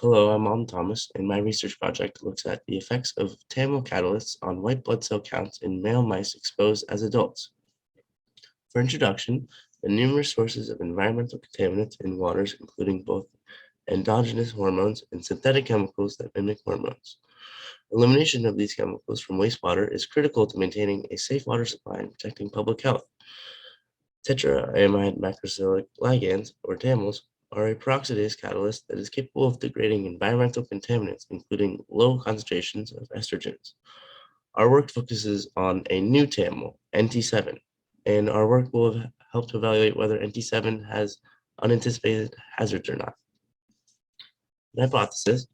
Hello, I'm Alden Thomas, and my research project looks at the effects of TAML catalysts on white blood cell counts in male mice exposed as adults. For introduction, the numerous sources of environmental contaminants in waters, including both endogenous hormones and synthetic chemicals that mimic hormones. Elimination of these chemicals from wastewater is critical to maintaining a safe water supply and protecting public health. Tetraamide macrocyclic ligands, or TAMLs, are a peroxidase catalyst that is capable of degrading environmental contaminants, including low concentrations of estrogens. Our work focuses on a new TAML, NT7, and our work will help to evaluate whether NT7 has unanticipated hazards or not. The hypothesis: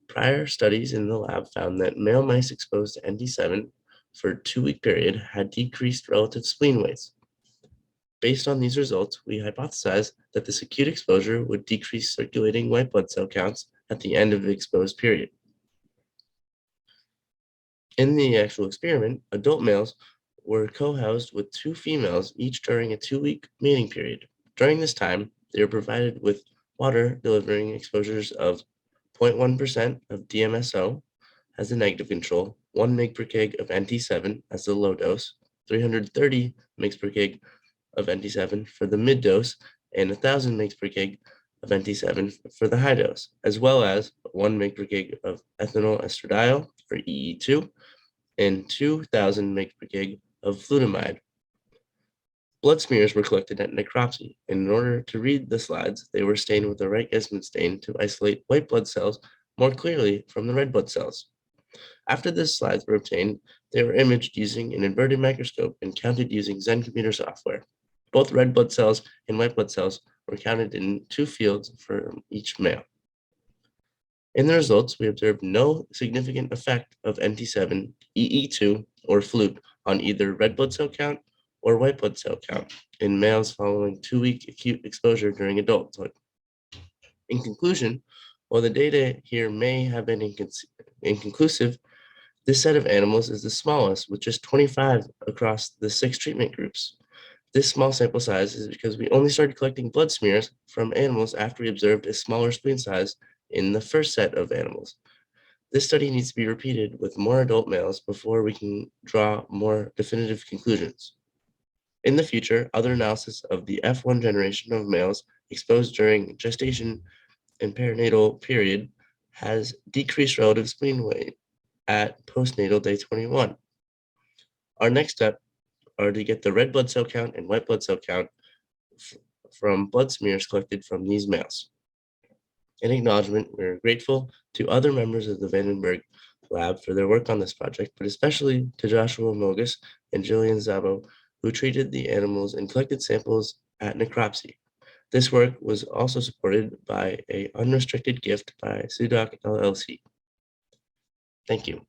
prior studies in the lab found that male mice exposed to NT7 for a 2-week period had decreased relative spleen weights. Based on these results, we hypothesized that this acute exposure would decrease circulating white blood cell counts at the end of the exposed period. In the actual experiment, adult males were co-housed with 2 females each during a 2-week mating period. During this time, they were provided with water delivering exposures of 0.1% of DMSO as the negative control, 1 mg per kg of NT7 as the low dose, 330 mg per kg of NT7 for the mid dose, and 1,000 mg per kg of NT7 for the high dose, as well as 1 mg per kg of ethanol estradiol for EE2 and 2,000 mg per kg of flutamide. Blood smears were collected at necropsy, and in order to read the slides, they were stained with a Wright-Gisman stain to isolate white blood cells more clearly from the red blood cells. After the slides were obtained, they were imaged using an inverted microscope and counted using Zen computer software. Both red blood cells and white blood cells were counted in 2 fields for each male. In the results, we observed no significant effect of NT7, EE2, or FLUT on either red blood cell count or white blood cell count in males following 2-week acute exposure during adulthood. In conclusion, while the data here may have been inconclusive, this set of animals is the smallest, with just 25 across the 6 treatment groups. This small sample size is because we only started collecting blood smears from animals after we observed a smaller spleen size in the first set of animals. This study needs to be repeated with more adult males before we can draw more definitive conclusions. In the future, other analysis of the F1 generation of males exposed during gestation and perinatal period has decreased relative spleen weight at postnatal day 21. Our next step are to get the red blood cell count and white blood cell count from blood smears collected from these males. In acknowledgement, we're grateful to other members of the Vandenberg lab for their work on this project, but especially to Joshua Mogus and Jillian Szabo, who treated the animals and collected samples at necropsy. This work was also supported by an unrestricted gift by SUDOC LLC. Thank you.